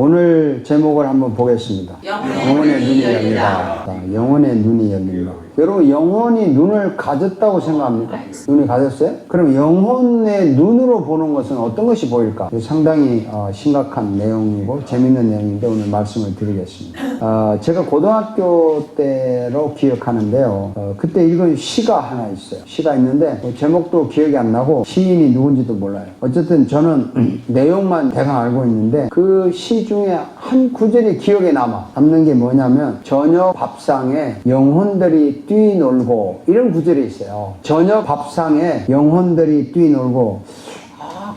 오늘 제목을 한번 보겠습니다. 영혼의 눈이 열린다. 영혼의 눈이 열린다. 여러분, 영혼이 눈을 가졌다고 생각합니까? 눈이 가졌어요? 그럼 영혼의 눈으로 보는 것은 어떤 것이 보일까? 상당히 심각한 내용이고 재밌는 내용인데 오늘 말씀을 드리겠습니다. 제가 고등학교 때로 기억하는데요. 그때 읽은 시가 하나 있어요. 시가 있는데 제목도 기억이 안 나고 시인이 누군지도 몰라요. 어쨌든 저는 내용만 대강 알고 있는데 그 시 중에 한 구절이 기억에 남는 게 뭐냐면 저녁 밥상에 영혼들이 뛰놀고, 이런 구절이 있어요. 저녁 밥상에 영혼들이 뛰놀고.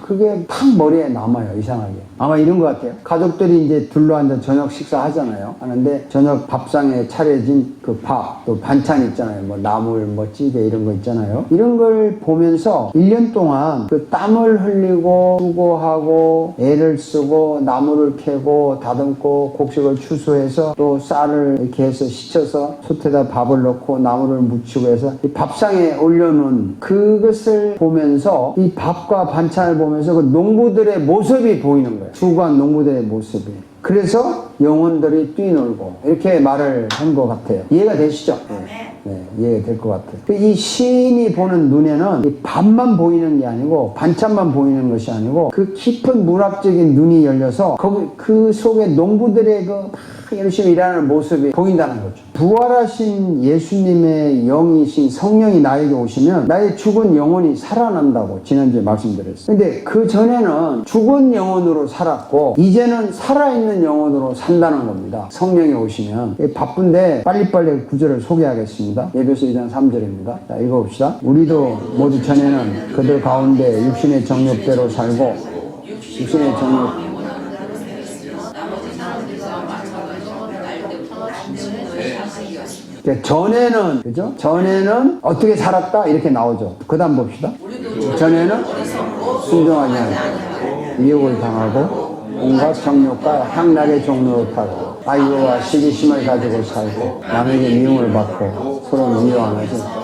그게 팍 머리에 남아요. 이상하게. 아마 이런 것 같아요. 가족들이 이제 둘러앉아 저녁 식사 하잖아요. 하는데 저녁 밥상에 차려진 그 밥, 또 반찬 있잖아요. 뭐 나물, 뭐 찌개 이런 거 있잖아요. 이런 걸 보면서 1년 동안 그 땀을 흘리고 수고하고 애를 쓰고 나무를 캐고 다듬고 곡식을 추수해서 또 쌀을 이렇게 해서 씻어서 솥에다 밥을 넣고 나무를 묻히고 해서 이 밥상에 올려놓은 그것을 보면서, 이 밥과 반찬을 보면서 그 농부들의 모습이 보이는 거예요. 수고한 농부들의 모습이. 그래서 영혼들이 뛰놀고, 이렇게 말을 한 것 같아요. 이해가 되시죠? 네, 이해가 될 것 같아요. 이 시인이 보는 눈에는 이 밥만 보이는 게 아니고 반찬만 보이는 것이 아니고 그 깊은 문학적인 눈이 열려서 그 속에 농부들의 그 열심히 일하는 모습이 보인다는 거죠. 부활하신 예수님의 영이신 성령이 나에게 오시면 나의 죽은 영혼이 살아난다고 지난주에 말씀드렸어요. 근데 그 전에는 죽은 영혼으로 살았고 이제는 살아있는 영혼으로 산다는 겁니다. 성령이 오시면. 바쁜데 빨리빨리 구절을 소개하겠습니다. 예배서 2장 3절입니다. 자, 읽어봅시다. 우리도 모두 전에는 그들 가운데 육신의 정욕대로 살고, 육신의 정욕, 전에는, 그죠? 전에는 어떻게 살았다? 이렇게 나오죠. 그 다음 봅시다. 전에는 순종하지 않고 미혹을 당하고 온갖 정욕과 향락의 종로를 타고 아이와 시기심을 가지고 살고 남에게 미움을 받고 서로 미워하면서,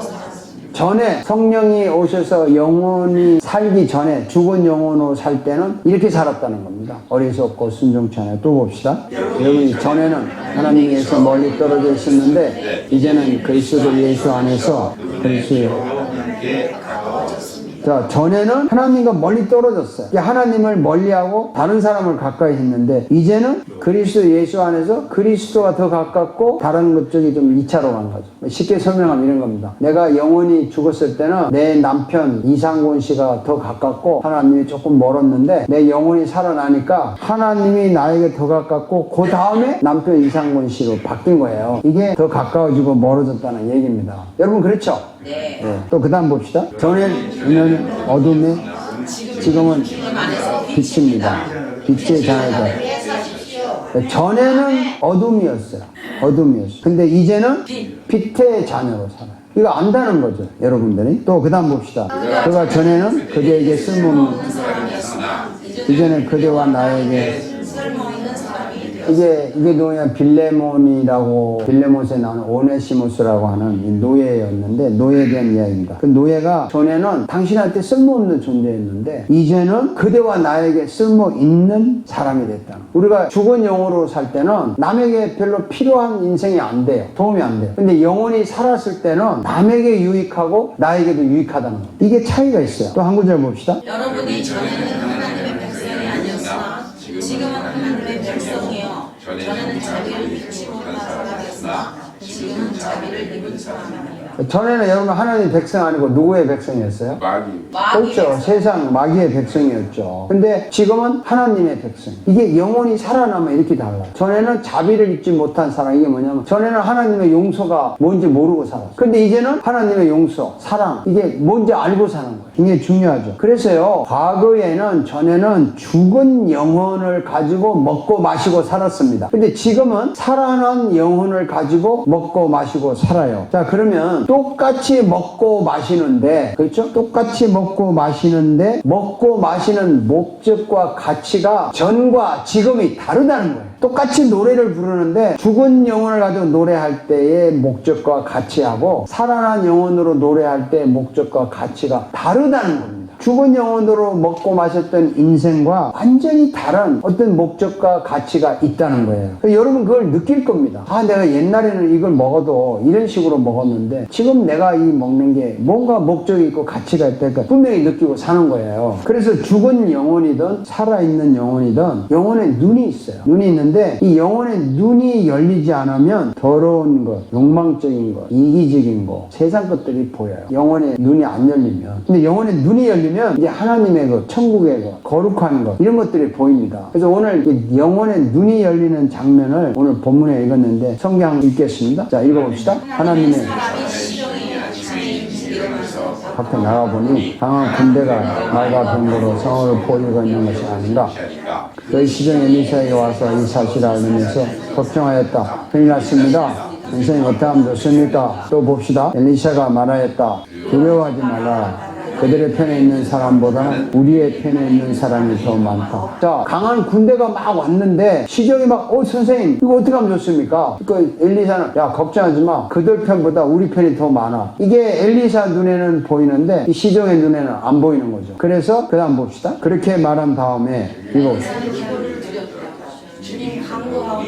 전에 성령이 오셔서 영혼이 살기 전에 죽은 영혼으로 살 때는 이렇게 살았다는 겁니다. 어리석고 순종치 않아요. 또 봅시다. 여러분이 전에는 하나님에서 멀리 떨어져 있었는데 이제는 그리스도 예수 안에서 자, 전에는 하나님과 멀리 떨어졌어요. 하나님을 멀리하고 다른 사람을 가까이 했는데 이제는 그리스도 예수 안에서 그리스도가 더 가깝고 다른 것 쪽이 좀 2차로 간 거죠. 쉽게 설명하면 이런 겁니다. 내가 영원히 죽었을 때는 내 남편 이상곤 씨가 더 가깝고 하나님이 조금 멀었는데 내 영혼이 살아나니까 하나님이 나에게 더 가깝고 그 다음에 남편 이상곤 씨로 바뀐 거예요. 이게 더 가까워지고 멀어졌다는 얘기입니다. 여러분 그렇죠? 네. 또 그 다음 봅시다. 전에는 어둠에 지금은 빛입니다. 빛의 자녀다. 전에는 어둠이었어요. 근데 이제는 빛의 자녀로 살아요. 이거 안다는 거죠, 여러분들이. 또 그 다음 봅시다. 그가 전에는 그대에게 쓸모없는, 이제는 그대와 나에게, 이게 뭐냐, 빌레몬에 나오는 오네시모스라고 하는 이 노예였는데, 노예에 대한 이야기입니다. 그 노예가 전에는 당신한테 쓸모없는 존재였는데 이제는 그대와 나에게 쓸모 있는 사람이 됐다. 우리가 죽은 영으로 살 때는 남에게 별로 필요한 인생이 안 돼요. 도움이 안 돼요. 근데 영혼이 살았을 때는 남에게 유익하고 나에게도 유익하다는 거예요. 이게 차이가 있어요. 또 한 구절 봅시다. 여러분이 전에는 하나님의 백성이 아니었으나 지금은 하나님의 백성이요, 전에는 자비를 입지 못한 사람이었으나 지금은 자비를 입은 사람입니다. 전에는 여러분 하나님 백성 아니고 누구의 백성이었어요? 그렇죠. 세상 마귀의 백성이었죠. 근데 지금은 하나님의 백성. 이게 영혼이 살아나면 이렇게 달라요. 전에는 자비를 입지 못한 사랑. 이게 뭐냐면 전에는 하나님의 용서가 뭔지 모르고 살았어요. 근데 이제는 하나님의 용서, 사랑, 이게 뭔지 알고 사는 거예요. 이게 중요하죠. 그래서요, 전에는 죽은 영혼을 가지고 먹고 마시고 살았습니다. 근데 지금은 살아난 영혼을 가지고 먹고 마시고 살아요. 자, 그러면 똑같이 먹고 마시는데, 그렇죠? 똑같이 먹고 마시는데 먹고 마시는 목적과 가치가 전과 지금이 다르다는 거예요. 똑같이 노래를 부르는데 죽은 영혼을 가지고 노래할 때의 목적과 가치하고 살아난 영혼으로 노래할 때의 목적과 가치가 다르다는 겁니다. 죽은 영혼으로 먹고 마셨던 인생과 완전히 다른 어떤 목적과 가치가 있다는 거예요. 여러분 그걸 느낄 겁니다. 아, 내가 옛날에는 이걸 먹어도 이런 식으로 먹었는데 지금 내가 이 먹는 게 뭔가 목적이 있고 가치가 있다니까 분명히 느끼고 사는 거예요. 그래서 죽은 영혼이든 살아있는 영혼이든 영혼에 눈이 있어요. 눈이 있는데 이 영혼의 눈이 열리지 않으면 더러운 것, 욕망적인 것, 이기적인 것, 세상 것들이 보여요. 영혼의 눈이 안 열리면. 근데 영혼의 눈이 열리면 이제 하나님의 것, 천국의 것, 거룩한 것 이런 것들이 보입니다. 그래서 오늘 영혼의 눈이 열리는 장면을 오늘 본문에 읽었는데 성경 읽겠습니다. 자, 읽어봅시다. 하나님의 밖에 나가보니 강한 군대가 말과 병거로 성을 보이고 있는 것이 아닌가. 너희 시종 엘리사에게 와서 이 사실을 알면서 걱정하였다. 큰일 났습니다. 선생님 어떻게 하면 좋습니까? 또 봅시다. 엘리사가 말하였다. 두려워하지 말라. 그들의 편에 있는 사람보다는 우리의 편에 있는 사람이 더 많다. 자, 강한 군대가 막 왔는데 시종이 막 선생님 이거 어떻게 하면 좋습니까? 그러니까 엘리사는 야 걱정하지 마. 그들 편보다 우리 편이 더 많아. 이게 엘리사 눈에는 보이는데 이 시종의 눈에는 안 보이는 거죠. 그래서 그 다음 봅시다. 그렇게 말한 다음에 이거 주님 강구하고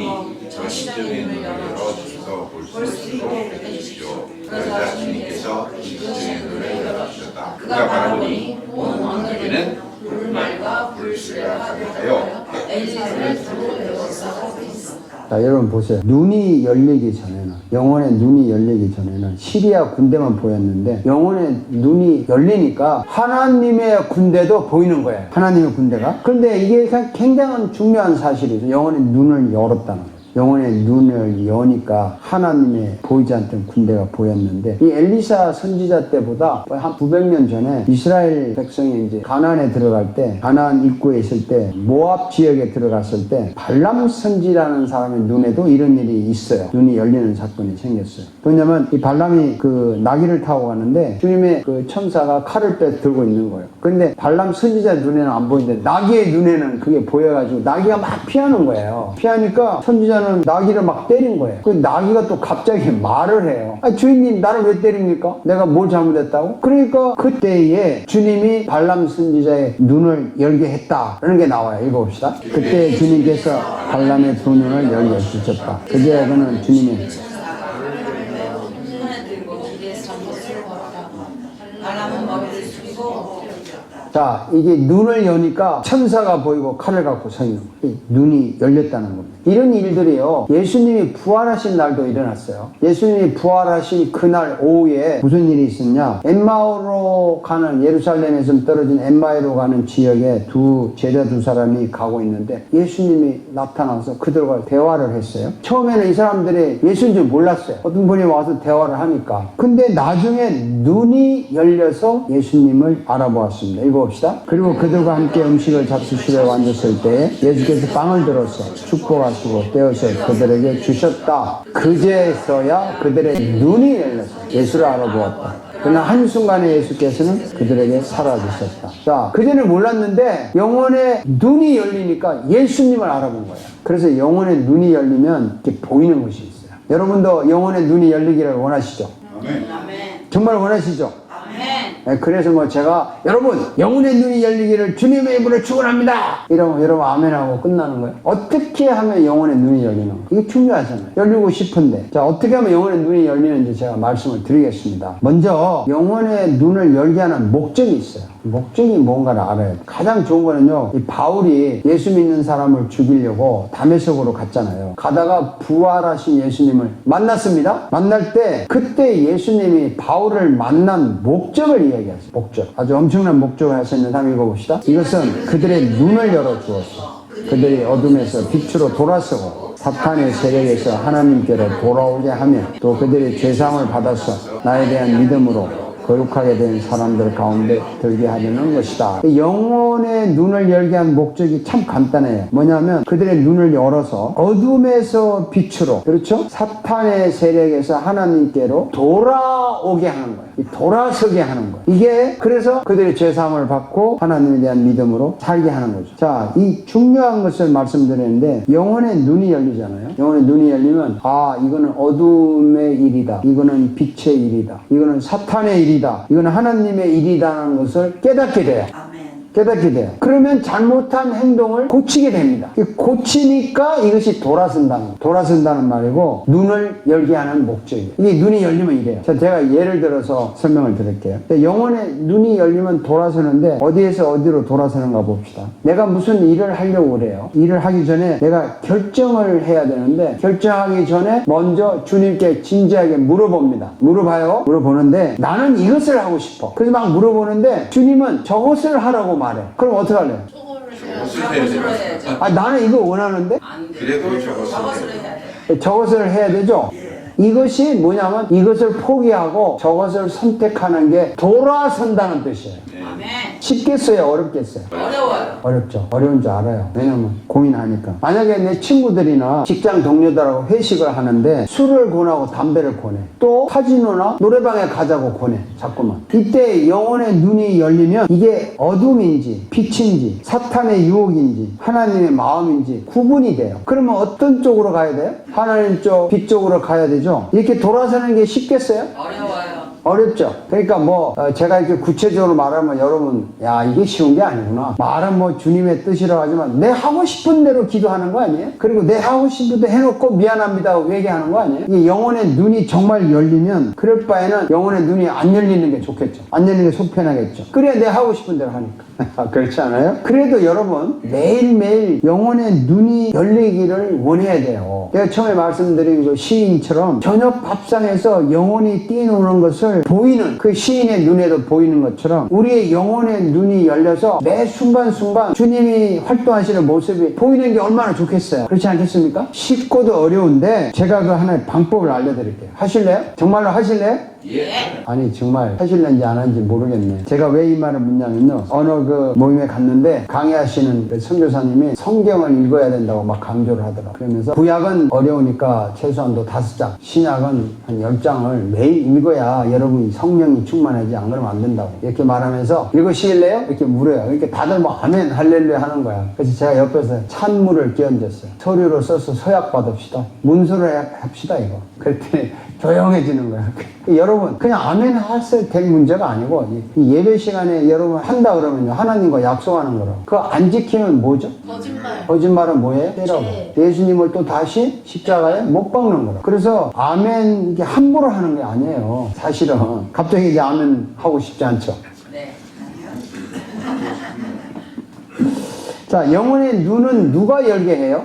저 시종의 눈을 열어주셔서 볼 수 있게 해주십시오. 그러자 주님께서 그 시종의 눈을 열어주셨다. 그가 바라보니 온 언덕에는 불말과 불수레가 가득하여 엘리사를 두루 에워싸고 있었다. 자, 여러분 보세요. 눈이 열리기 전에는 영혼의 눈이 열리기 전에는 시리아 군대만 보였는데 영혼의 눈이 열리니까 하나님의 군대도 보이는 거예요. 하나님의 군대가. 그런데 이게 굉장히 중요한 사실이죠. 영혼의 눈을 열었다는 거예요. 영혼의 눈을 여니까 하나님의 보이지 않던 군대가 보였는데 이 엘리사 선지자 때보다 한 900년 전에 이스라엘 백성이 이제 가나안에 들어갈 때 가나안 입구에 있을 때 모압 지역에 들어갔을 때 발람 선지라는 사람의 눈에도 이런 일이 있어요. 눈이 열리는 사건이 생겼어요. 왜냐면 이 발람이 그 나귀를 타고 가는데 주님의 그 천사가 칼을 들고 있는 거예요. 그런데 발람 선지자 눈에는 안 보이는데 나귀의 눈에는 그게 보여가지고 나귀가 막 피하는 거예요. 피하니까 선지자 나귀를 막 때린 거예요. 그 나귀가 또 갑자기 말을 해요. 아, 주인님 나를 왜 때립니까? 내가 뭘 잘못했다고? 그러니까 그때에 주님이 발람 선지자의 눈을 열게 했다라는 게 나와요. 읽어봅시다. 그때 주님께서 발람의 두 눈을 열게 주셨다. 그제 그는 주님이 발람은 머리를 숙이고 자, 이게 눈을 여니까 천사가 보이고 칼을 갖고 서 있는 거예요. 눈이 열렸다는 겁니다. 이런 일들이요. 예수님이 부활하신 날도 일어났어요. 예수님이 부활하신 그날 오후에 무슨 일이 있었냐? 엠마오로 가는 예루살렘에서 떨어진 엠마오로 가는 지역에 제자 두 사람이 가고 있는데 예수님이 나타나서 그들과 대화를 했어요. 처음에는 이 사람들이 예수인 줄 몰랐어요. 어떤 분이 와서 대화를 하니까. 근데 나중에 눈이 열려서 예수님을 알아보았습니다. 읽어봅시다. 그리고 그들과 함께 음식을 잡수시러 앉았을 때 예수께서 빵을 들어서 축복하시고 떼어서 그들에게 주셨다. 그제서야 그들의 눈이 열렸어요. 예수를 알아보았다. 그러나 한순간에 예수께서는 그들에게 사라지셨다. 자, 그전에 몰랐는데 영혼의 눈이 열리니까 예수님을 알아본 거예요. 그래서 영혼의 눈이 열리면 이렇게 보이는 것이 있어요. 여러분도 영혼의 눈이 열리기를 원하시죠? 아멘. 정말 원하시죠? 아멘. 그래서 제가 여러분 영혼의 눈이 열리기를 주님의 이름으로 축원합니다. 이러면 여러분 아멘하고 끝나는 거예요. 어떻게 하면 영혼의 눈이 열리는가? 이게 중요하잖아요. 열리고 싶은데 자 어떻게 하면 영혼의 눈이 열리는지 제가 말씀을 드리겠습니다. 먼저 영혼의 눈을 열게 하는 목적이 있어요. 목적이 뭔가를 알아야 돼요. 가장 좋은 거는요, 이 바울이 예수 믿는 사람을 죽이려고 다메섹으로 갔잖아요. 가다가 부활하신 예수님을 만났습니다. 만날 때 그때 예수님이 바울을 만난 목적을 이야기하세요. 목적. 아주 엄청난 목적을 하셨는데 한번 읽어봅시다. 이것은 그들의 눈을 열어주었어. 그들이 어둠에서 빛으로 돌아서고 사탄의 세력에서 하나님께로 돌아오게 하며 또 그들이 죄사함을 받아서 나에 대한 믿음으로 거룩하게 된 사람들 가운데 들게 하려는 것이다. 영혼의 눈을 열게 한 목적이 참 간단해요. 뭐냐면 그들의 눈을 열어서 어둠에서 빛으로, 그렇죠? 사탄의 세력에서 하나님께로 돌아오게 하는 거예요. 돌아서게 하는 거예요. 이게 그래서 그들이 죄사함을 받고 하나님에 대한 믿음으로 살게 하는 거죠. 자, 이 중요한 것을 말씀드리는데 영혼의 눈이 열리잖아요. 영혼의 눈이 열리면 이거는 어둠의 일이다. 이거는 빛의 일이다. 이거는 사탄의 일이다. 일이다. 이건 하나님의 일이라는 것을 깨닫게 돼요. 아멘. 깨닫게 돼요. 그러면 잘못한 행동을 고치게 됩니다. 고치니까 이것이 돌아선다는 말이고 눈을 열게 하는 목적이에요. 이게 눈이 열리면 이래요. 제가 예를 들어서 설명을 드릴게요. 영혼의 눈이 열리면 돌아서는데 어디에서 어디로 돌아서는가 봅시다. 내가 무슨 일을 하려고 그래요. 일을 하기 전에 내가 결정을 해야 되는데 결정하기 전에 먼저 주님께 진지하게 물어봅니다. 물어보는데 나는 이것을 하고 싶어. 그래서 막 물어보는데 주님은 저것을 하라고 말해. 그럼 어떻게 할래요? 저것을 해야 돼요. 나는 이거 원하는데? 그래도 저것을 해야 돼요. 저것을 해야 되죠? 이것이 뭐냐면 이것을 포기하고 저것을 선택하는 게 돌아선다는 뜻이에요. 아멘. 쉽겠어요? 어렵겠어요? 어려워요. 어렵죠. 어려운 줄 알아요. 왜냐면 고민하니까. 만약에 내 친구들이나 직장 동료들하고 회식을 하는데 술을 권하고 담배를 권해. 또 카지노나 노래방에 가자고 권해. 자꾸만. 이때 영혼의 눈이 열리면 이게 어둠인지 빛인지 사탄의 유혹인지 하나님의 마음인지 구분이 돼요. 그러면 어떤 쪽으로 가야 돼요? 하나님 쪽, 빛 쪽으로 가야 되죠. 이렇게 돌아서는 게 쉽겠어요? 어려워요. 어렵죠. 그러니까 제가 이렇게 구체적으로 말하면 여러분, 야, 이게 쉬운 게 아니구나. 말은 주님의 뜻이라고 하지만 내 하고 싶은 대로 기도하는 거 아니에요? 그리고 내 하고 싶은 대로 해놓고 미안합니다 하고 얘기하는 거 아니에요? 이게 영혼의 눈이 정말 열리면 그럴 바에는 영혼의 눈이 안 열리는 게 좋겠죠. 안 열리는 게 속 편하겠죠. 그래야 내 하고 싶은 대로 하니까. 그렇지 않아요? 그래도 여러분, 매일매일 영혼의 눈이 열리기를 원해야 돼요. 제가 처음에 말씀드린 그 시인처럼 저녁 밥상에서 영혼이 뛰노는 것을 보이는 그 시인의 눈에도 보이는 것처럼 우리의 영혼의 눈이 열려서 매 순간순간 주님이 활동하시는 모습이 보이는 게 얼마나 좋겠어요. 그렇지 않겠습니까? 쉽고도 어려운데 제가 그 하나의 방법을 알려드릴게요. 하실래요? 정말로 하실래요? 예. 아니 정말 하실는지 안 하는지 모르겠네. 제가 왜 이 말을 묻냐면요, 어느 그 모임에 갔는데 강의하시는 그 선교사님이 성경을 읽어야 된다고 막 강조를 하더라고요. 그러면서 구약은 어려우니까 최소한도 5장, 신약은 한 10장을 매일 읽어야 여러분이 성령이 충만하지, 안 그러면 안 된다고 이렇게 말하면서 읽으시길래요? 이렇게 물어요. 그러니까 다들 아멘 할렐루야 하는 거야. 그래서 제가 옆에서 찬물을 끼얹었어요. 서류로 써서 서약 받읍시다, 문서를 합시다 이거. 그랬더니 조용해지는 거야. 여러분, 그냥 아멘 하셔도 될 문제가 아니고, 이 예배 시간에 여러분 한다 그러면요, 하나님과 약속하는 거로. 그거 안 지키면 뭐죠? 거짓말. 거짓말은 뭐예요? 때라고. 예수님을 또 다시 십자가에 못 박는 거라. 그래서 아멘 이게 함부로 하는 게 아니에요. 사실은 갑자기 이제 아멘 하고 싶지 않죠. 네. 자, 영혼의 눈은 누가 열게 해요?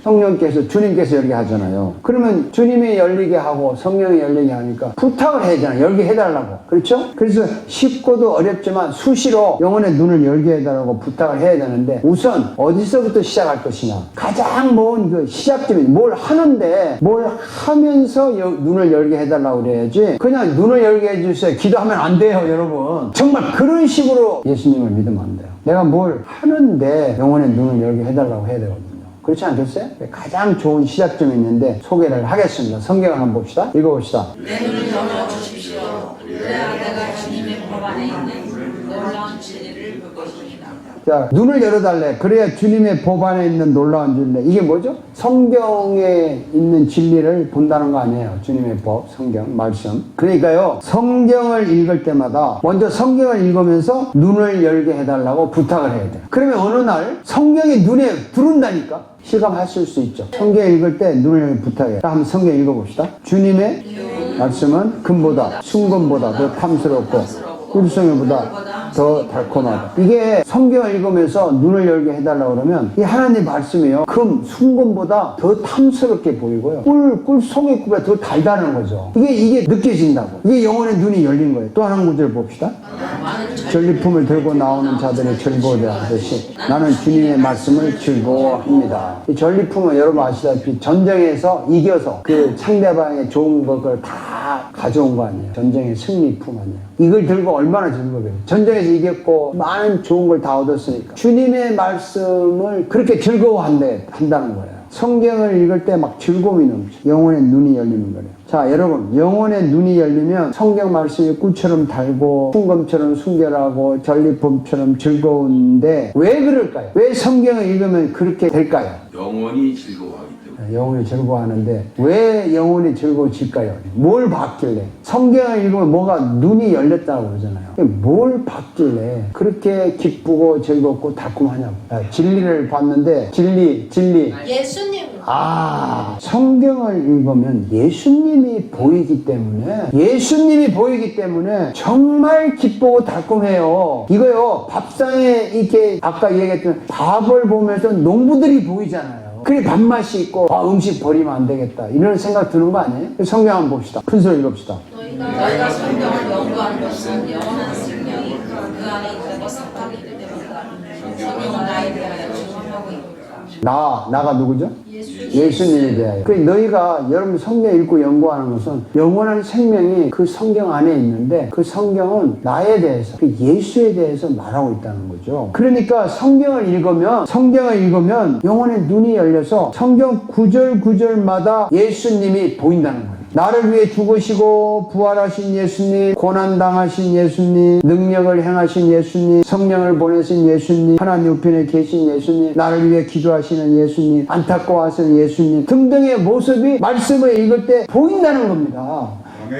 성령께서, 주님께서 열게 하잖아요. 그러면 주님이 열리게 하고 성령이 열리게 하니까 부탁을 해야 되잖아요. 열게 해달라고. 그렇죠? 그래서 쉽고도 어렵지만 수시로 영혼의 눈을 열게 해달라고 부탁을 해야 되는데, 우선 어디서부터 시작할 것이냐. 가장 먼 그 시작점이 뭘 하는데, 뭘 하면서 눈을 열게 해달라고 그래야지, 그냥 눈을 열게 해주세요 기도하면 안 돼요. 여러분, 정말 그런 식으로 예수님을 믿으면 안 돼요. 내가 뭘 하는데 영혼의 눈을 열게 해달라고 해야 되거든요. 그렇지 않겠어요? 가장 좋은 시작점이 있는데 소개를 하겠습니다. 성경을 한번 봅시다. 읽어봅시다. 내 눈을 열어주십시오. 그래야 내가 주님의 법 안에 있는 놀라운 진리를 볼 것입니다. 자, 눈을 열어달래. 그래야 주님의 법 안에 있는 놀라운 진리. 이게 뭐죠? 성경에 있는 진리를 본다는 거 아니에요. 주님의 법, 성경, 말씀. 그러니까요, 성경을 읽을 때마다 먼저 성경을 읽으면서 눈을 열게 해달라고 부탁을 해야 돼요. 그러면 어느 날 성경이 눈에 들어온다니까? 실감하실 수 있죠. 성경 읽을 때 눈을 열게 부탁해요. 한번 성경 읽어봅시다. 주님의 말씀은 금보다, 순금보다 더 탐스럽고 꿀송이보다 더 달콤하다. 이게 성경을 읽으면서 눈을 열게 해달라고 그러면 이 하나님의 말씀이요, 금, 순금보다 더 탐스럽게 보이고요, 꿀송이보다 더 달다는 거죠. 이게 느껴진다고. 이게 영혼의 눈이 열린 거예요. 또 하나 구절 봅시다. 전리품을 들고 나오는 자들의 즐거워하듯이 나는 주님의 말씀을 즐거워합니다. 이 전리품은 여러분 아시다시피 전쟁에서 이겨서 그 상대방의 좋은 것을 다 가져온 거 아니에요. 전쟁의 승리품 아니에요. 이걸 들고 얼마나 즐거워요. 전쟁에서 이겼고 많은 좋은 걸 다 얻었으니까 주님의 말씀을 그렇게 즐거워한다는 거예요. 성경을 읽을 때 막 즐거움이 넘쳐. 영혼의 눈이 열리는 거예요. 자, 여러분, 영혼의 눈이 열리면 성경 말씀이 꿀처럼 달고 순금처럼 순결하고 전리품처럼 즐거운데 왜 그럴까요? 왜 성경을 읽으면 그렇게 될까요? 영혼이 즐거워하기 때문에. 영혼이 즐거워하는데 왜 영혼이 즐거워질까요? 뭘 봤길래? 성경을 읽으면 뭐가 눈이 열렸다고 그러잖아요. 뭘 봤길래 그렇게 기쁘고 즐겁고 달콤하냐고. 진리를 봤는데 진리 예수님. 성경을 읽으면 예수님이 보이기 때문에 정말 기쁘고 달콤해요. 이거요, 밥상에 이렇게 아까 얘기했던 밥을 보면서 농부들이 보이잖아요. 그게 밥맛이 있고 음식 버리면 안 되겠다 이런 생각 드는 거 아니에요? 성경 한번 봅시다. 순서 읽읍시다. 너희가 성경을 연구하는 것은 영원한 생명이 그 안에 있는 것을 확인하기 때문이다. 성경은 나에 대하여 증언하고 있다. 나가 누구죠? 예수님에 대하여. 너희가 여러분 성경 읽고 연구하는 것은 영원한 생명이 그 성경 안에 있는데 그 성경은 나에 대해서, 그 예수에 대해서 말하고 있다는 거죠. 그러니까 성경을 읽으면 영혼의 눈이 열려서 성경 구절마다 예수님이 보인다는 거예요. 나를 위해 죽으시고 부활하신 예수님, 고난당하신 예수님, 능력을 행하신 예수님, 성령을 보내신 예수님, 하나님 우편에 계신 예수님, 나를 위해 기도하시는 예수님, 안타까워하시는 예수님 등등의 모습이 말씀을 읽을 때 보인다는 겁니다.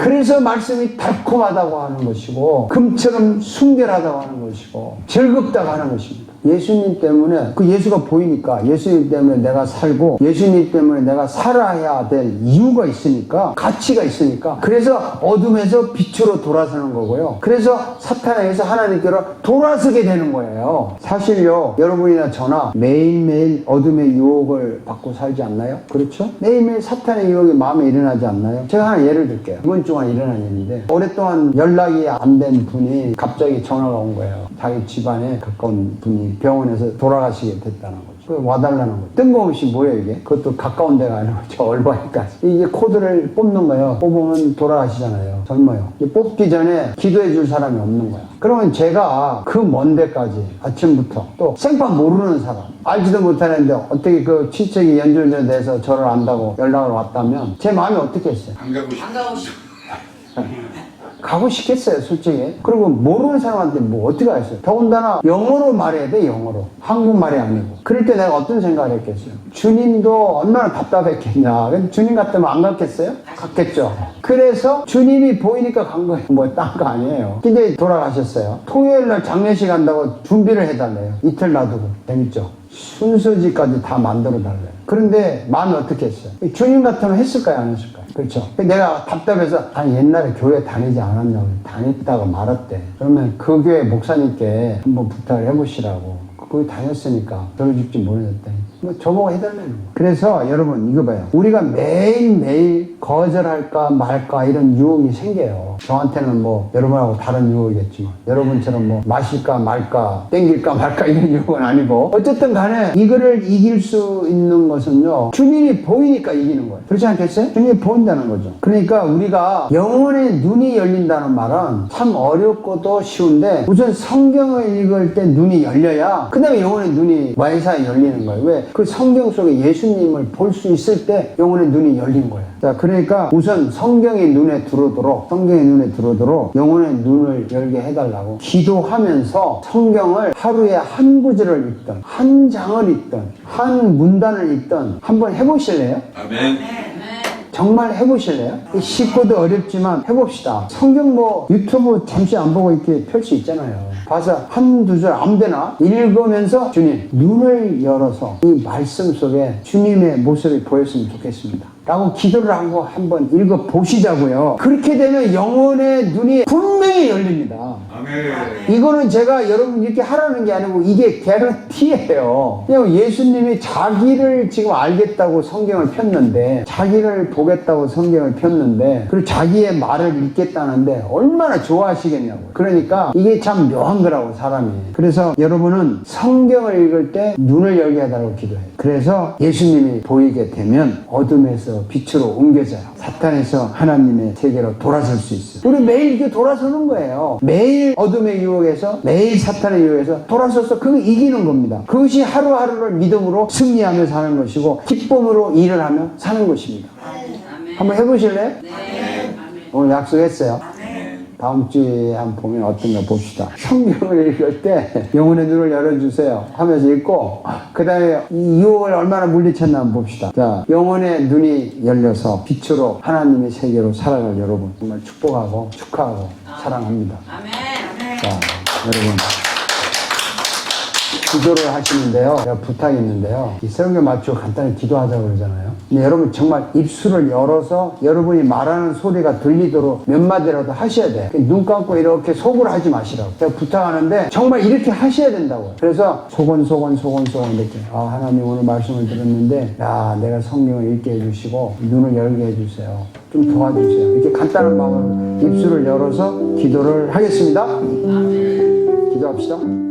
그래서 말씀이 달콤하다고 하는 것이고 금처럼 순결하다고 하는 것이고 즐겁다고 하는 것입니다. 예수님 때문에, 그 예수가 보이니까 예수님 때문에 내가 살고 예수님 때문에 내가 살아야 될 이유가 있으니까, 가치가 있으니까, 그래서 어둠에서 빛으로 돌아서는 거고요. 그래서 사탄에게서 하나님께로 돌아서게 되는 거예요. 사실요, 여러분이나 저나 매일매일 어둠의 유혹을 받고 살지 않나요? 그렇죠? 매일매일 사탄의 유혹이 마음에 일어나지 않나요? 제가 하나 예를 들게요. 이번 주간 일어난 일인데, 오랫동안 연락이 안 된 분이 갑자기 전화가 온 거예요. 자기 집안에 가까운 분이 병원에서 돌아가시게 됐다는 거죠. 와달라는 거죠. 뜬금없이 뭐예요 이게? 그것도 가까운 데가 아니고 저 얼바이까지. 이게 코드를 뽑는 거예요. 뽑으면 돌아가시잖아요. 젊어요. 뽑기 전에 기도해 줄 사람이 없는 거야. 그러면 제가 그 먼 데까지 아침부터, 또 생판 모르는 사람, 알지도 못하는데 어떻게 그 친척이 연줄전에 대해서 저를 안다고 연락을 왔다면 제 마음이 어떻게 했어요? 안 가고 싶어. 가고 싶겠어요, 솔직히. 그리고 모르는 사람한테 뭐 어떻게 하겠어요? 더군다나 영어로 말해야 돼, 영어로. 한국말이 아니고. 그럴 때 내가 어떤 생각을 했겠어요? 주님도 얼마나 답답했겠냐. 근데 주님 같으면 안 갔겠어요? 갔겠죠. 그래서 주님이 보이니까 간 거예요. 뭐 딴 거 아니에요. 근데 돌아가셨어요. 토요일날 장례식 한다고 준비를 해달래요. 이틀 놔두고. 재밌죠? 순서지까지 다 만들어달래요. 그런데 마음이 어떻게 했어요? 주님 같으면 했을까요, 안 했을까요? 그렇죠. 내가 답답해서, 아니 옛날에 교회 다니지 않았냐고. 다녔다가 말았대. 그러면 그 교회 목사님께 한번 부탁을 해보시라고. 거기 다녔으니까 들어줄지 모르겠다니. 뭐 저보고 해달라는 거예요. 그래서 여러분 이거 봐요. 우리가 매일매일 거절할까 말까 이런 유혹이 생겨요. 저한테는 뭐 여러분하고 다른 유혹이겠지만 여러분처럼 뭐 마실까 말까 땡길까 말까 이런 유혹은 아니고, 어쨌든 간에 이거를 이길 수 있는 것은요, 주님이 보이니까 이기는 거예요. 그렇지 않겠어요? 주님이 보인다는 거죠. 그러니까 우리가 영혼의 눈이 열린다는 말은 참 어렵고도 쉬운데, 우선 성경을 읽을 때 눈이 열려야 그 다음에 영혼의 눈이 완사에 열리는 거예요. 왜? 그 성경 속에 예수님을 볼 수 있을 때 영혼의 눈이 열린 거예요. 자, 그러니까 우선 성경이 눈에 들어오도록 영혼의 눈을 열게 해달라고 기도하면서 성경을 하루에 한 구절을 읽든 한 장을 읽든 한 문단을 읽든 한번 해보실래요? 아멘. 정말 해보실래요? 쉽고도 어렵지만 해봅시다. 성경 뭐 유튜브 잠시 안 보고 이렇게 펼 수 있잖아요. 봐서 한두 줄 아무데나 읽으면서 주님 눈을 열어서 이 말씀 속에 주님의 모습이 보였으면 좋겠습니다 라고 기도를 하고 한번 읽어보시자고요. 그렇게 되면 영혼의 눈이 분명히 열립니다. 아멘. 이거는 제가 여러분 이렇게 하라는 게 아니고 이게 개런티예요. 그냥 예수님이 자기를 지금 알겠다고 성경을 폈는데, 자기를 보겠다고 성경을 폈는데, 그리고 자기의 말을 읽겠다는데 얼마나 좋아하시겠냐고요. 그러니까 이게 참 묘한 거라고, 사람이. 그래서 여러분은 성경을 읽을 때 눈을 열게 해달라고 기도해요. 그래서 예수님이 보이게 되면 어둠에서 빛으로 옮겨져요. 사탄에서 하나님의 세계로 돌아설 수 있어요. 우리 매일 이렇게 돌아서는 거예요. 매일 어둠의 유혹에서, 매일 사탄의 유혹에서 돌아서서 그거 이기는 겁니다. 그것이 하루하루를 믿음으로 승리하며 사는 것이고 기쁨으로 일을 하며 사는 것입니다. 한번 해보실래요? 네. 오늘 약속했어요. 다음 주에 한번 보면 어떤가 봅시다. 성경을 읽을 때 영혼의 눈을 열어주세요 하면서 읽고, 그 다음에 이 유혹을 얼마나 물리쳤나 한번 봅시다. 자, 영혼의 눈이 열려서 빛으로 하나님의 세계로 살아갈 여러분 정말 축복하고 축하하고 사랑합니다. 아멘. 자, 여러분 기도를 하시는데요. 제가 부탁이 있는데요. 이 성경 맞추고 간단히 기도하자고 그러잖아요. 근데 여러분 정말 입술을 열어서 여러분이 말하는 소리가 들리도록 몇 마디라도 하셔야 돼. 눈 감고 이렇게 속으로 하지 마시라고. 제가 부탁하는데 정말 이렇게 하셔야 된다고요. 그래서 소곤소곤 이렇게. 하나님 오늘 말씀을 들었는데, 내가 성경을 읽게 해주시고 눈을 열게 해주세요. 좀 도와주세요. 이렇게 간단한 마음으로 입술을 열어서 기도를 하겠습니다. 기도합시다.